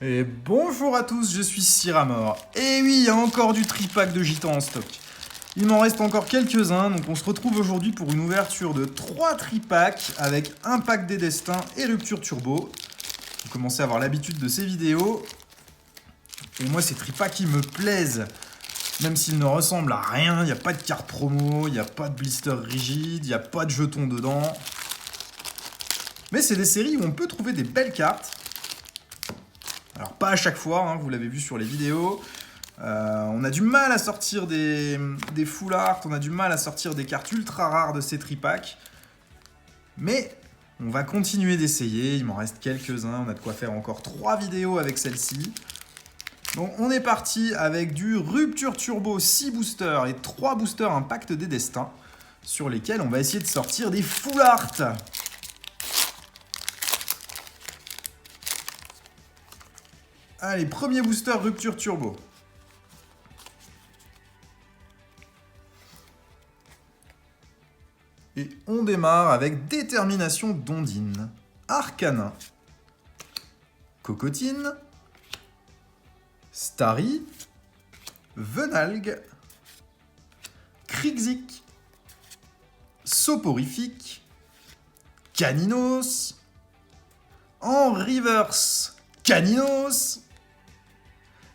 Et bonjour à tous, je suis Cyramor. Et oui, il y a encore du tripack de Gitan en stock. Il m'en reste encore quelques-uns, donc on se retrouve aujourd'hui pour une ouverture de 3 tripacks avec un pack des destins et rupture turbo. Vous commencez à avoir l'habitude de ces vidéos. Et moi, ces tripacks, ils me plaisent. Même s'ils ne ressemblent à rien, il n'y a pas de carte promo, il n'y a pas de blister rigide, il n'y a pas de jetons dedans. Mais c'est des séries où on peut trouver des belles cartes. Alors pas à chaque fois, hein, vous l'avez vu sur les vidéos. On a du mal à sortir des full art, on a du mal à sortir des cartes ultra rares de ces tripacks. Mais on va continuer d'essayer, il m'en reste quelques-uns, on a de quoi faire encore 3 vidéos avec celle-ci. Donc on est parti avec du Rupture Turbo 6 boosters et 3 boosters Impact des Destins, sur lesquels on va essayer de sortir des full art. Allez, premier booster Rupture Turbo. Et on démarre avec Détermination d'Ondine, Arcanin, Cocotine, Starry, Venalgue, Krixik, Soporifique, Caninos, en reverse, Caninos.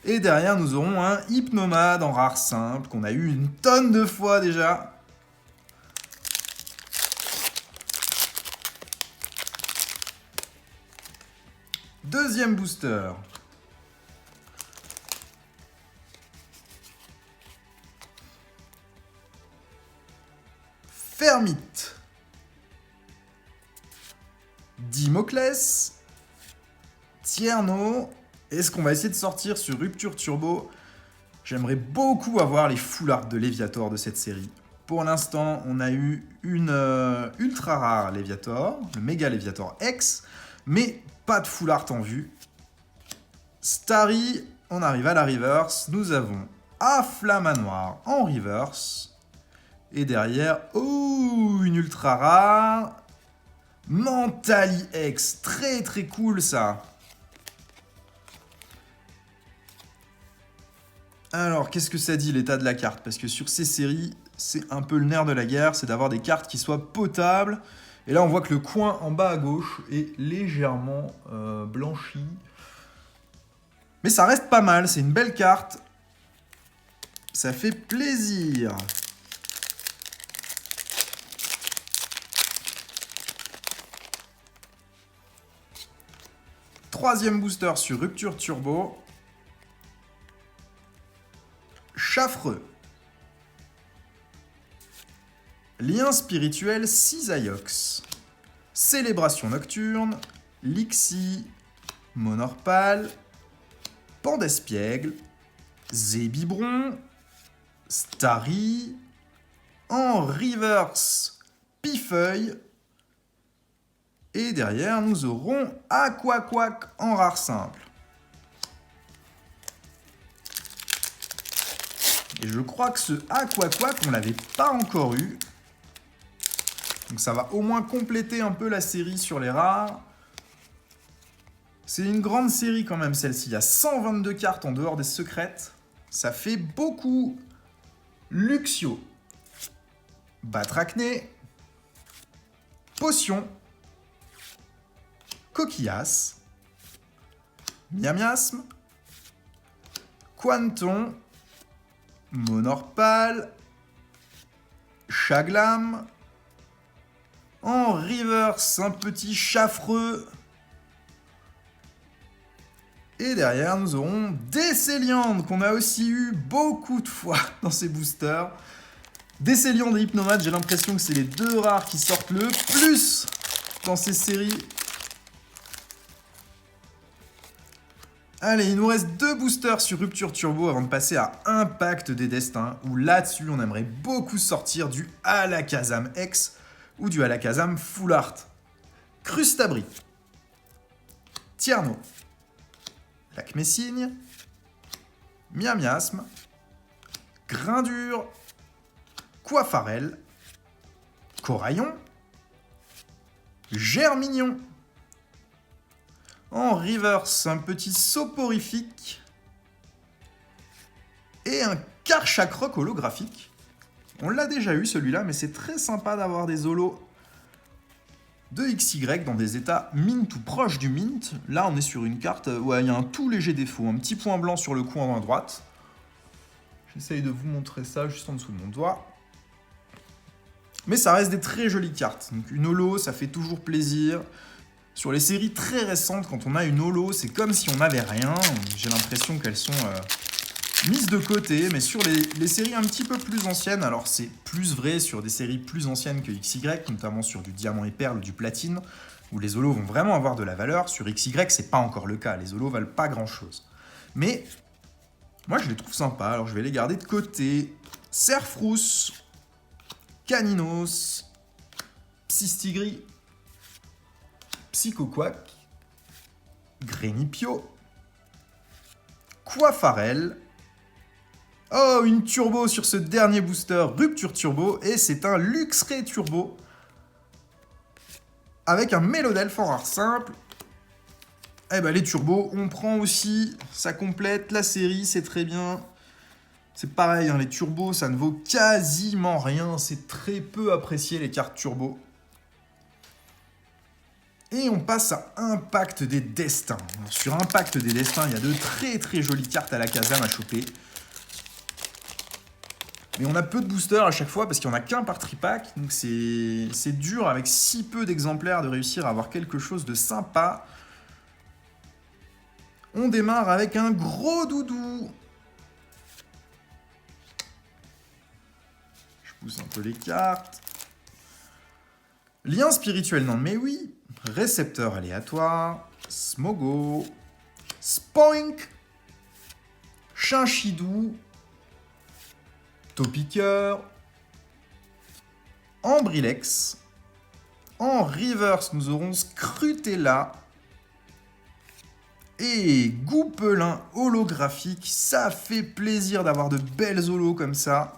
Et derrière, nous aurons un Hypnomade en rare simple qu'on a eu une tonne de fois déjà. Deuxième booster. Fermite. Dimoclès. Tierno. Et ce qu'on va essayer de sortir sur Rupture Turbo, j'aimerais beaucoup avoir les full art de Léviator de cette série. Pour l'instant, on a eu une ultra rare Léviator, le Méga Léviator X, mais pas de full art en vue. Starry, on arrive à la reverse, nous avons Afflamanoir en reverse. Et derrière, oh, une ultra rare. Mentali X, très très cool ça. Alors, qu'est-ce que ça dit l'état de la carte? Parce que sur ces séries, c'est un peu le nerf de la guerre, c'est d'avoir des cartes qui soient potables. Et là, on voit que le coin en bas à gauche est légèrement blanchi. Mais ça reste pas mal, c'est une belle carte. Ça fait plaisir. Troisième booster sur Rupture Turbo. Chaffreux. Lien spirituel Cisaiox. Célébration nocturne. Lixie. Monorpal. Pandespiègle. Zébibron. Starry. En reverse. Pifeuille. Et derrière, nous aurons Aquaquack en rare simple. Et je crois que ce Aquaquack, on ne l'avait pas encore eu. Donc ça va au moins compléter un peu la série sur les rares. C'est une grande série quand même celle-ci. Il y a 122 cartes en dehors des secrètes. Ça fait beaucoup. Luxio. Batracné. Potion. Coquillas. Miamiasme. Quanton. Monorpal. Chaglam. En reverse, un petit chaffreux. Et derrière, nous aurons Décéliande, qu'on a aussi eu beaucoup de fois dans ces boosters. Décéliande et Hypnomade, j'ai l'impression que c'est les deux rares qui sortent le plus dans ces séries. Allez, il nous reste 2 boosters sur Rupture Turbo avant de passer à Impact des Destins, où là-dessus, on aimerait beaucoup sortir du Alakazam X ou du Alakazam Full Art. Crustabri. Tierno. Lac-Messigne. Miamiasme. Grindure. Coiffarel. Coraillon. Germignon. En reverse, un petit soporifique. Et un Karchakroc holographique. On l'a déjà eu celui-là, mais c'est très sympa d'avoir des holos de XY dans des états mint ou proches du mint. Là, on est sur une carte où il y a un tout léger défaut. Un petit point blanc sur le coin à droite. J'essaye de vous montrer ça juste en dessous de mon doigt. Mais ça reste des très jolies cartes. Donc une holo, ça fait toujours plaisir. Sur les séries très récentes, quand on a une holo, c'est comme si on n'avait rien. J'ai l'impression qu'elles sont mises de côté. Mais sur les séries un petit peu plus anciennes, alors c'est plus vrai sur des séries plus anciennes que XY, notamment sur du diamant et perle ou du platine, où les holos vont vraiment avoir de la valeur. Sur XY, c'est pas encore le cas. Les holos valent pas grand-chose. Mais moi, je les trouve sympas. Alors, je vais les garder de côté. Serfrousse, Caninos, Psystigri, Psychoquack, Grenipio, Quafarel. Oh, une turbo sur ce dernier booster, Rupture Turbo, et c'est un Luxray Turbo avec un Mélodelphe en rare simple. Eh ben les turbos, on prend aussi, ça complète la série, c'est très bien. C'est pareil, hein, les turbos, ça ne vaut quasiment rien, c'est très peu apprécié les cartes turbo. Et on passe à Impact des Destins. Alors, sur Impact des Destins, il y a de très très jolies cartes à la Kazam à choper. Mais on a peu de boosters à chaque fois parce qu'il n'y en a qu'un par tripack. Donc c'est dur avec si peu d'exemplaires de réussir à avoir quelque chose de sympa. On démarre avec un gros doudou. Je pousse un peu les cartes. Lien spirituel, non mais oui. Récepteur aléatoire. Smogo. Spoink. Chinchidou. Topiqueur. Ambrilex. En reverse, nous aurons Scrutella. Et Goupelin holographique. Ça fait plaisir d'avoir de belles holos comme ça.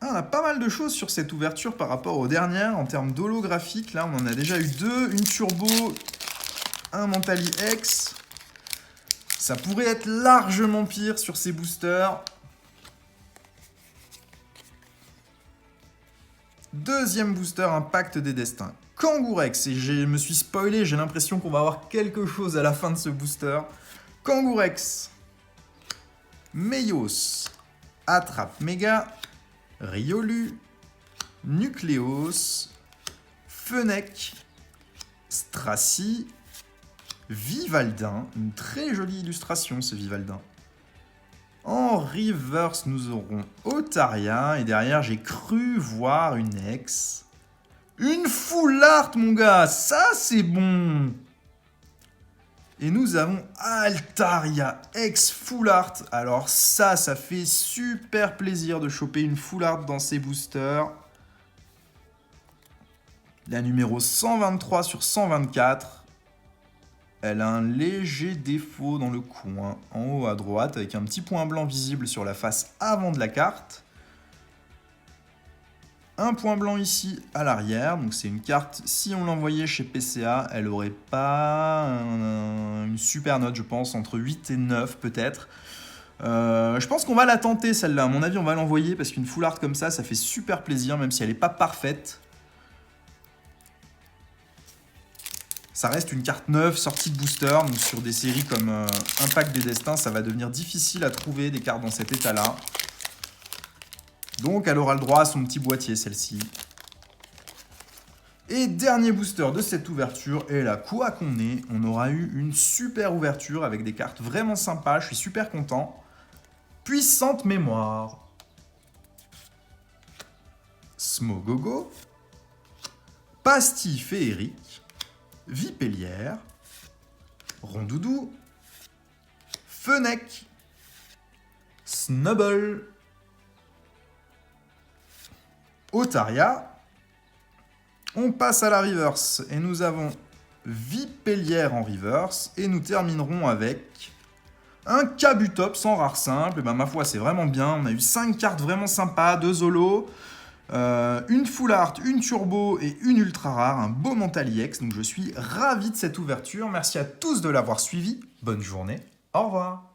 Ah, on a pas mal de choses sur cette ouverture par rapport aux dernières en termes d'holographique. Là, on en a déjà eu deux. Une Turbo, un Mentali X. Ça pourrait être largement pire sur ces boosters. Deuxième booster, Impact des Destins. Kangourex, et je me suis spoilé, j'ai l'impression qu'on va avoir quelque chose à la fin de ce booster. Kangourex. Meios. Attrape Méga. Riolu. Nucléos. Fennec. Stracy. Vivaldin. Une très jolie illustration, ce Vivaldin. En reverse, nous aurons Otaria. Et derrière, j'ai cru voir une ex. Une full art, mon gars. Ça, c'est bon. Et nous avons Altaria, ex full art. Alors ça fait super plaisir de choper une full art dans ces boosters. La numéro 123 sur 124. Elle a un léger défaut dans le coin, en haut à droite, avec un petit point blanc visible sur la face avant de la carte. Un point blanc ici à l'arrière, donc c'est une carte, si on l'envoyait chez PCA, elle aurait pas une super note, je pense, entre 8 et 9 peut-être. Je pense qu'on va la tenter celle-là, à mon avis on va l'envoyer, parce qu'une full art comme ça fait super plaisir, même si elle n'est pas parfaite. Ça reste une carte neuve, sortie de booster, donc sur des séries comme Impact des Destins, ça va devenir difficile à trouver des cartes dans cet état-là. Donc elle aura le droit à son petit boîtier, celle-ci. Et dernier booster de cette ouverture, et là, quoi qu'on ait, on aura eu une super ouverture avec des cartes vraiment sympas, je suis super content. Puissante mémoire. Smogogo. Pastille féerique. Vipellière, Rondoudou, Fennec, Snubble, Otaria. On passe à la reverse et nous avons Vipellière en reverse et nous terminerons avec un Kabutops en rare simple. Et ben, ma foi, c'est vraiment bien. On a eu 5 cartes vraiment sympas, 2 holos. une full art, une turbo et une ultra rare, un beau mental EX. Donc je suis ravi de cette ouverture. Merci à tous de l'avoir suivi. Bonne journée. Au revoir.